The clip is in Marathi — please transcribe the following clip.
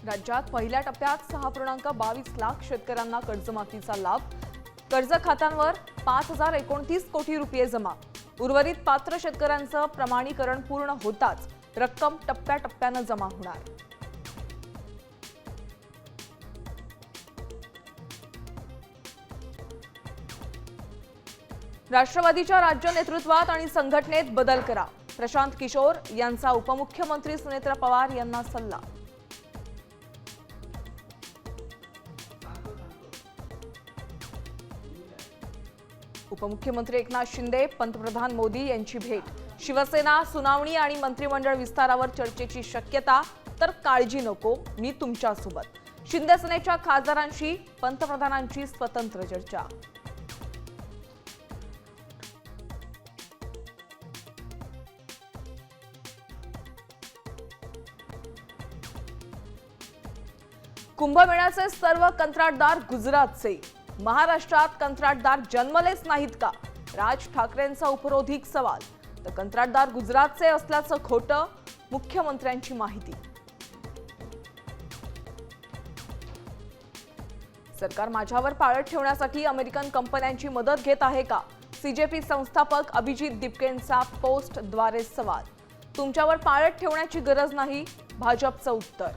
राज्यात पहिल्या टप्प्यात 6.22 लाख शेतकऱ्यांना कर्जमाफीचा लाभ। कर्ज खात्यांवर 5029 कोटी रुपये जमा। उर्वरित पात्र शेतकऱ्यांचं प्रमाणीकरण पूर्ण होताच रक्कम टप्प्याटप्प्यानं जमा होणार। राष्ट्रवादीच्या राज्य नेतृत्वात आणि संघटनेत बदल करा, प्रशांत किशोर यांचा उपमुख्यमंत्री सुनेत्रा पवार यांना सल्ला। उपमुख्यमंत्री एकनाथ शिंदे पंतप्रधान मोदी यांची भेट। शिवसेना सुनावणी आणि मंत्रिमंडळ विस्तारावर चर्चेची शक्यता, तर काळजी नको, मी तुमच्यासोबत। शिंदे सेनेच्या खासदारांशी पंतप्रधानांची स्वतंत्र चर्चा। कुंभमेळ्याचे सर्व कंत्राटदार गुजरातचे। महाराष्ट्रात कंत्राटदार जन्मलेच नाहीत का? राज ठाकरेंचा उपरोधिक सवाल। तर कंत्राटदार गुजरातचे असल्याचं खोटं, मुख्यमंत्र्यांची माहिती। सरकार माझ्यावर पाळत ठेवण्यासाठी अमेरिकन कंपन्यांची मदत घेत आहे का? सीजेपी संस्थापक अभिजित दिपकेंचा पोस्टद्वारे सवाल। तुमच्यावर पाळत ठेवण्याची गरज नाही, भाजपचं उत्तर।